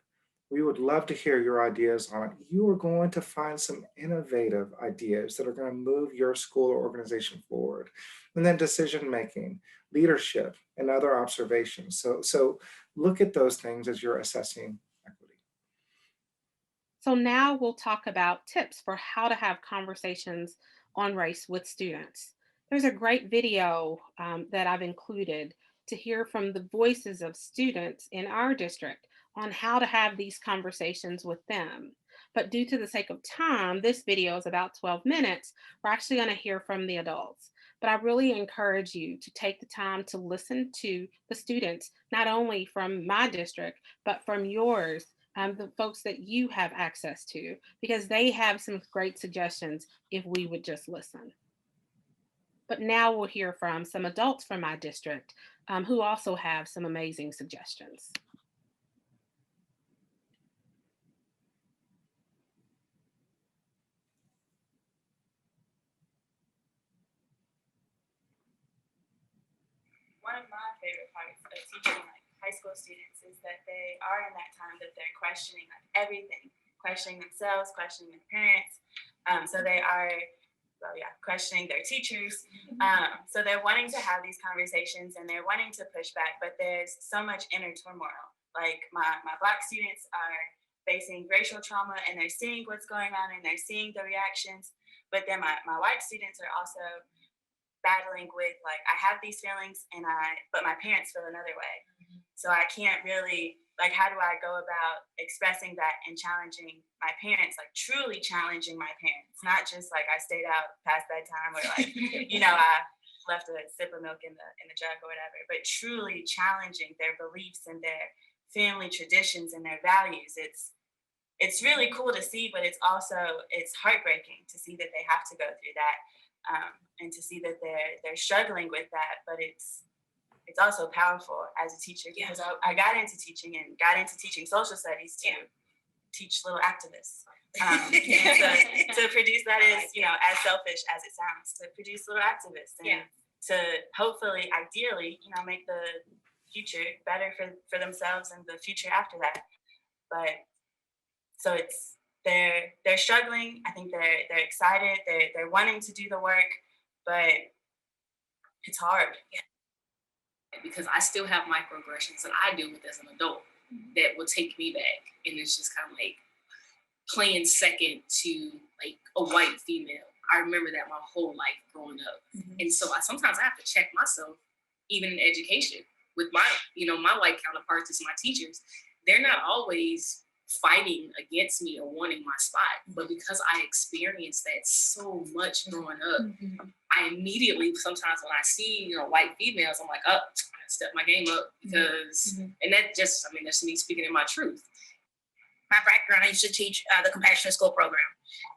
We would love to hear your ideas on it. You are going to find some innovative ideas that are going to move your school or organization forward. And then decision-making, leadership, and other observations. So look at those things as you're assessing equity. So now we'll talk about tips for how to have conversations on race with students. There's a great video that I've included to hear from the voices of students in our district on how to have these conversations with them. But due to the sake of time, this video is about 12 minutes. We're actually going to hear from the adults. But I really encourage you to take the time to listen to the students, not only from my district, but from yours, the folks that you have access to, because they have some great suggestions if we would just listen. But now we'll hear from some adults from my district who also have some amazing suggestions. teaching like high school students is that they are in that time that they're questioning like everything, questioning themselves, questioning their parents. So they are, questioning their teachers. So they're wanting to have these conversations and they're wanting to push back, but there's so much inner turmoil. Like my Black students are facing racial trauma and they're seeing what's going on and they're seeing the reactions. But then my white students are also battling with like, I have these feelings but my parents feel another way. So I can't really, like, how do I go about expressing that and challenging my parents, like truly challenging my parents, not just like I stayed out past bedtime or like, I left a sip of milk in the jug or whatever, but truly challenging their beliefs and their family traditions and their values. It's really cool to see, but it's heartbreaking to see that they have to go through that, and to see that they're struggling with that. But it's also powerful as a teacher because I got into teaching and got into teaching social studies to teach little activists. To produce that is, as selfish as it sounds, to produce little activists and to hopefully, ideally, make the future better for themselves and the future after that. But so they're struggling. I think they're excited. They're wanting to do the work, but it's hard. Because I still have microaggressions that I deal with as an adult that will take me back. And it's just kind of like playing second to like a white female. I remember that my whole life growing up. And so sometimes I have to check myself, even in education, with my white counterparts as my teachers. They're not always fighting against me or wanting my spot, but because I experienced that so much growing up, I immediately, sometimes when I see, white females, I'm like, I step my game up because, and that just, that's me speaking in my truth. My background, I used to teach the Compassionate School program.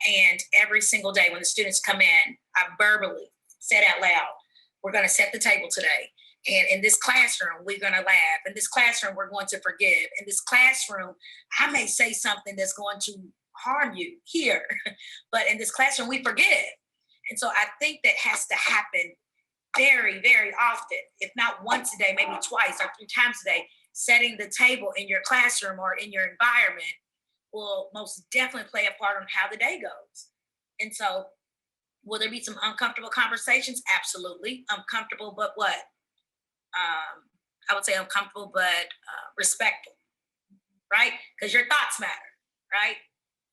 And every single day when the students come in, I verbally said out loud, we're going to set the table today. And in this classroom, we're going to laugh. In this classroom, we're going to forgive. In this classroom, I may say something that's going to harm you here. But in this classroom, we forgive. And so I think that has to happen very, very often, if not once a day, maybe twice or 3 times a day. Setting the table in your classroom or in your environment will most definitely play a part on how the day goes. And so will there be some uncomfortable conversations? Absolutely. Uncomfortable, but what? I would say uncomfortable, but respectful, right? Because your thoughts matter, right?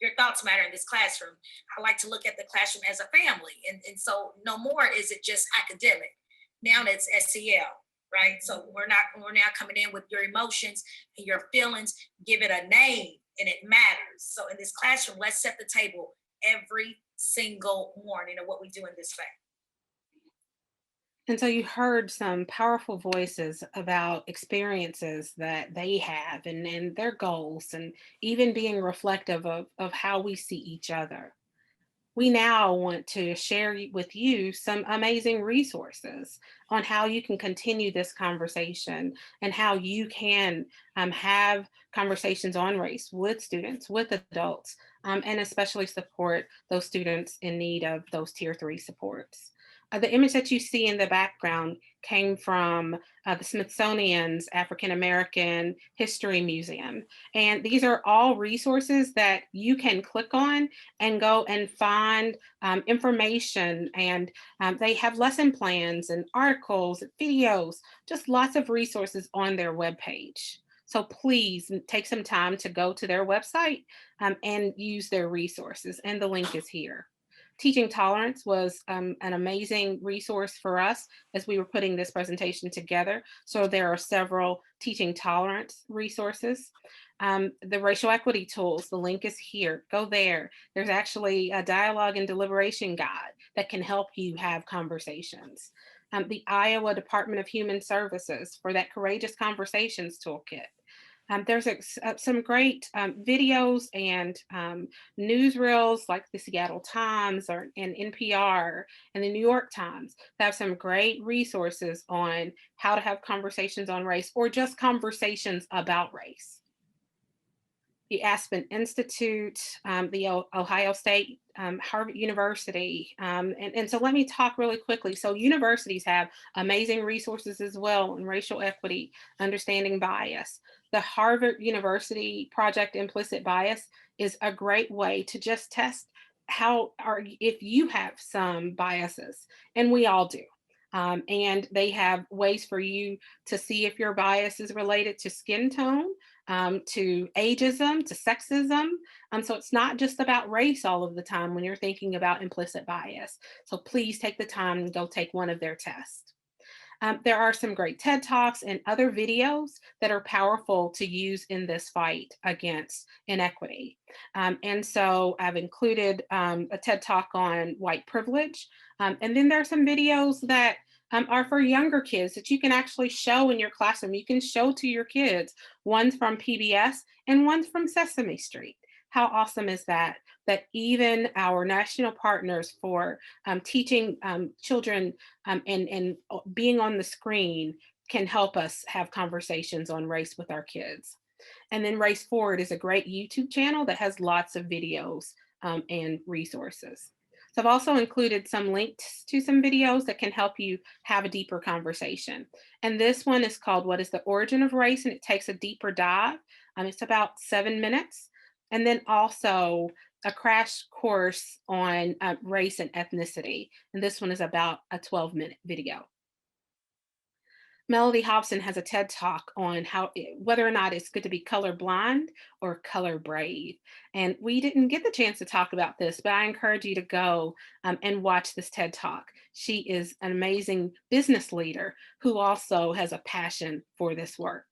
Your thoughts matter in this classroom. I like to look at the classroom as a family. And so no more is it just academic. Now it's SEL, right? So we're now coming in with your emotions and your feelings, give it a name, and it matters. So in this classroom, let's set the table every single morning of what we do in this family. And so you heard some powerful voices about experiences that they have and their goals, and even being reflective of how we see each other. We now want to share with you some amazing resources on how you can continue this conversation and how you can have conversations on race with students, with adults, and especially support those students in need of those Tier 3 supports. The image that you see in the background came from the Smithsonian's African American History Museum. And these are all resources that you can click on and go and find information. And they have lesson plans and articles, and videos, just lots of resources on their webpage. So please take some time to go to their website and use their resources. And the link is here. Teaching Tolerance was an amazing resource for us as we were putting this presentation together. So there are several Teaching Tolerance resources. The Racial Equity Tools, the link is here. Go there. There's actually a dialogue and deliberation guide that can help you have conversations. The Iowa Department of Human Services for that Courageous Conversations toolkit. There's some great videos and newsreels like the Seattle Times and NPR and the New York Times that have some great resources on how to have conversations on race or just conversations about race. The Aspen Institute, the Ohio State Harvard University. And so let me talk really quickly. So universities have amazing resources as well in racial equity, understanding bias. The Harvard University Project Implicit Bias is a great way to just test if you have some biases, and we all do. And they have ways for you to see if your bias is related to skin tone, to ageism, to sexism. So it's not just about race all of the time when you're thinking about implicit bias. So please take the time and go take one of their tests. There are some great TED Talks and other videos that are powerful to use in this fight against inequity. And so I've included a TED Talk on white privilege. And then there are some videos that are for younger kids that you can actually show in your classroom. You can show to your kids. One's from PBS and one's from Sesame Street. How awesome is that? That even our national partners for teaching children and being on the screen can help us have conversations on race with our kids. And then Race Forward is a great YouTube channel that has lots of videos and resources. So I've also included some links to some videos that can help you have a deeper conversation. And this one is called What is the Origin of Race? And it takes a deeper dive. It's about 7 minutes. And then also a crash course on race and ethnicity. And this one is about a 12-minute video. Melody Hobson has a TED Talk on whether or not it's good to be colorblind or color brave. And we didn't get the chance to talk about this, but I encourage you to go and watch this TED Talk. She is an amazing business leader who also has a passion for this work.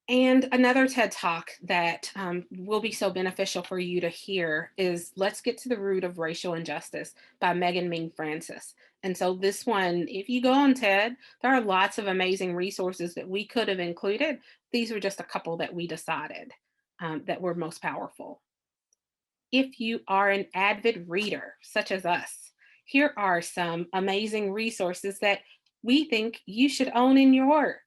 And another TED Talk that will be so beneficial for you to hear is Let's Get to the Root of Racial Injustice by Megan Ming Francis. And so this one, if you go on TED, there are lots of amazing resources that we could have included. These were just a couple that we decided that were most powerful. If you are an avid reader, such as us, here are some amazing resources that we think you should own in your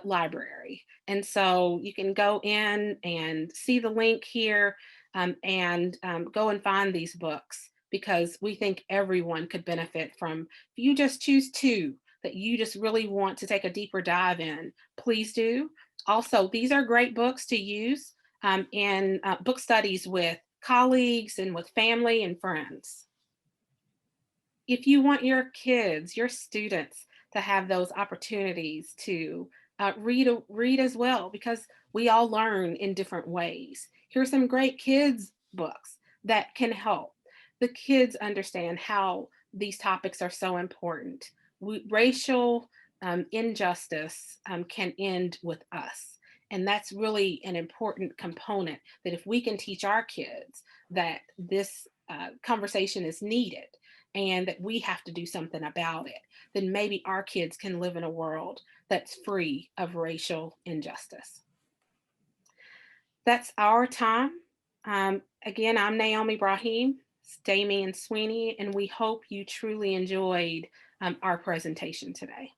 library. And so you can go in and see the link here and go and find these books, because we think everyone could benefit from. If you just choose two that you just really want to take a deeper dive in, please do. Also, these are great books to use in book studies with colleagues and with family and friends. If you want your kids, your students to have those opportunities to read as well, because we all learn in different ways. Here's some great kids books that can help the kids understand how these topics are so important. Racial injustice can end with us. And that's really an important component, that if we can teach our kids that this conversation is needed and that we have to do something about it, then maybe our kids can live in a world that's free of racial injustice. That's our time. Again, I'm Naomi Brahim, Damian Sweeney, and we hope you truly enjoyed our presentation today.